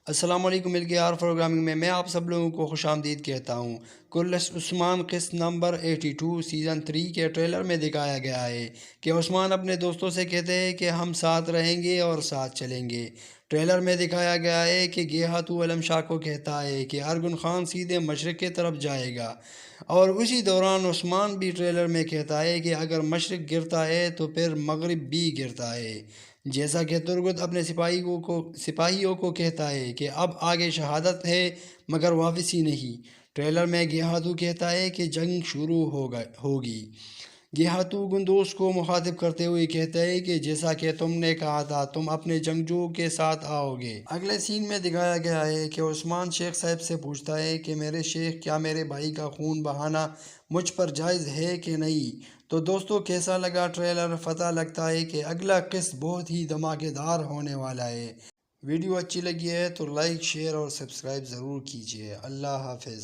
السلام علیکم، مل کے آر پروگرامنگ میں آپ سب لوگوں کو خوش آمدید کہتا ہوں۔ کلش عثمان قسط نمبر 82 سیزن 3 کے ٹریلر میں دکھایا گیا ہے کہ عثمان اپنے دوستوں سے کہتے ہیں کہ ہم ساتھ رہیں گے اور ساتھ چلیں گے۔ ٹریلر میں دکھایا گیا ہے کہ گیہاتو علم شاہ کو کہتا ہے کہ ارگن خان سیدھے مشرق کی طرف جائے گا، اور اسی دوران عثمان بھی ٹریلر میں کہتا ہے کہ اگر مشرق گرتا ہے تو پھر مغرب بھی گرتا ہے، جیسا کہ ترگت اپنے سپاہیوں کو کہتا ہے کہ اب آگے شہادت ہے مگر واپسی نہیں۔ ٹریلر میں گیہاتو کہتا ہے کہ جنگ شروع ہوگی۔ گیہاتو گندوز کو مخاطب کرتے ہوئے کہتا ہے کہ جیسا کہ تم نے کہا تھا تم اپنے جنگجوؤں کے ساتھ آؤ گے۔ اگلے سین میں دکھایا گیا ہے کہ عثمان شیخ صاحب سے پوچھتا ہے کہ میرے شیخ، کیا میرے بھائی کا خون بہانا مجھ پر جائز ہے کہ نہیں؟ تو دوستو، کیسا لگا ٹریلر؟ پتہ لگتا ہے کہ اگلا قسط بہت ہی دھماکے دار ہونے والا ہے۔ ویڈیو اچھی لگی ہے تو لائک، شیئر اور سبسکرائب ضرور کیجیے۔ اللہ حافظ۔